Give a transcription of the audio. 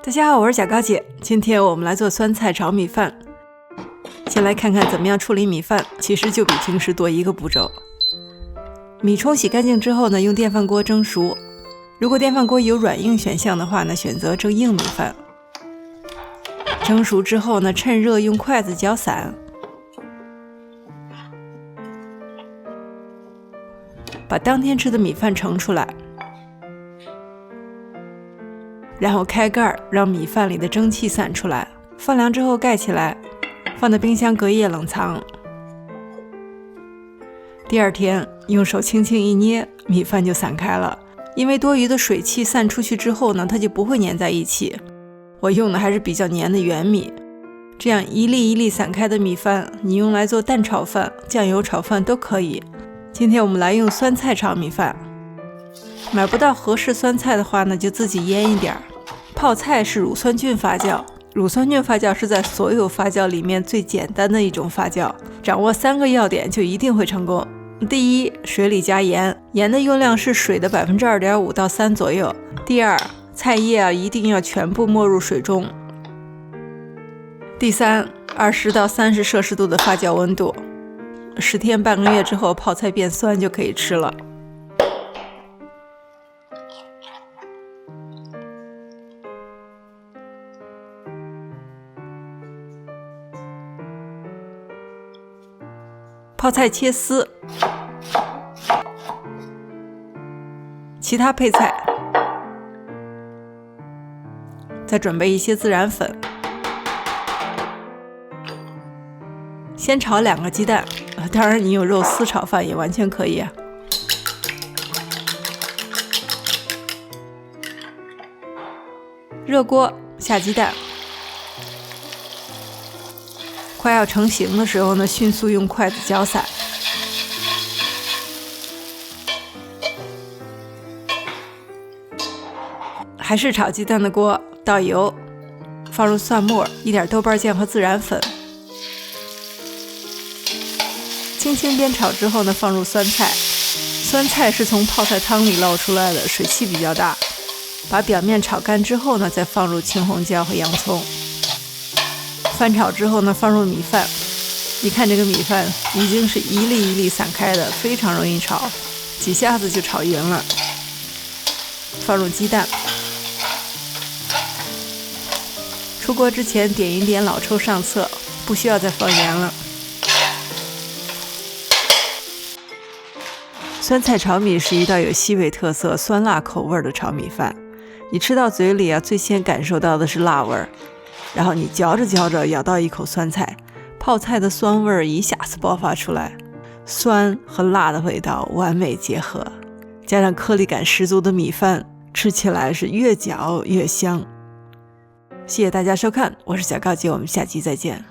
大家好，我是小高姐。今天我们来做酸菜炒米饭。先来看看怎么样处理米饭，其实就比平时多一个步骤。米冲洗干净之后呢，用电饭锅蒸熟。如果电饭锅有软硬选项的话呢，选择蒸硬米饭。蒸熟之后呢，趁热用筷子搅散，把当天吃的米饭盛出来，然后开盖，让米饭里的蒸汽散出来。放凉之后盖起来，放到冰箱隔夜冷藏。第二天用手轻轻一捏，米饭就散开了。因为多余的水汽散出去之后呢，它就不会粘在一起。我用的还是比较粘的圆米，这样一粒一粒散开的米饭，你用来做蛋炒饭、酱油炒饭都可以。今天我们来用酸菜炒米饭。买不到合适酸菜的话呢，就自己腌一点。泡菜是乳酸菌发酵，乳酸菌发酵是在所有发酵里面最简单的一种发酵，掌握3个要点就一定会成功。第一，水里加盐，盐的用量是水的 2.5% 到3%左右。第二，菜叶一定要全部没入水中。第三，20到30摄氏度的发酵温度，10天半个月之后泡菜变酸就可以吃了。泡菜切丝，其他配菜，再准备一些孜然粉。先炒2个鸡蛋，当然你有肉丝炒饭也完全可以啊。热锅下鸡蛋，快要成型的时候呢，迅速用筷子搅散。还是炒鸡蛋的锅，倒油，放入蒜末、一点豆瓣酱和孜然粉，轻轻煸炒之后呢，放入酸菜。酸菜是从泡菜汤里捞出来的，水汽比较大。把表面炒干之后呢，再放入青红椒和洋葱。翻炒之后呢，放入米饭。你看这个米饭已经是一粒一粒散开的，非常容易炒，几下子就炒匀了。放入鸡蛋。出锅之前点一点老抽上色，不需要再放盐了。酸菜炒米是一道有西北特色酸辣口味的炒米饭。你吃到嘴里最先感受到的是辣味，然后你嚼着嚼着咬到一口酸菜，泡菜的酸味一下子爆发出来，酸和辣的味道完美结合，加上颗粒感十足的米饭，吃起来是越嚼越香。谢谢大家收看，我是小高姐，我们下期再见。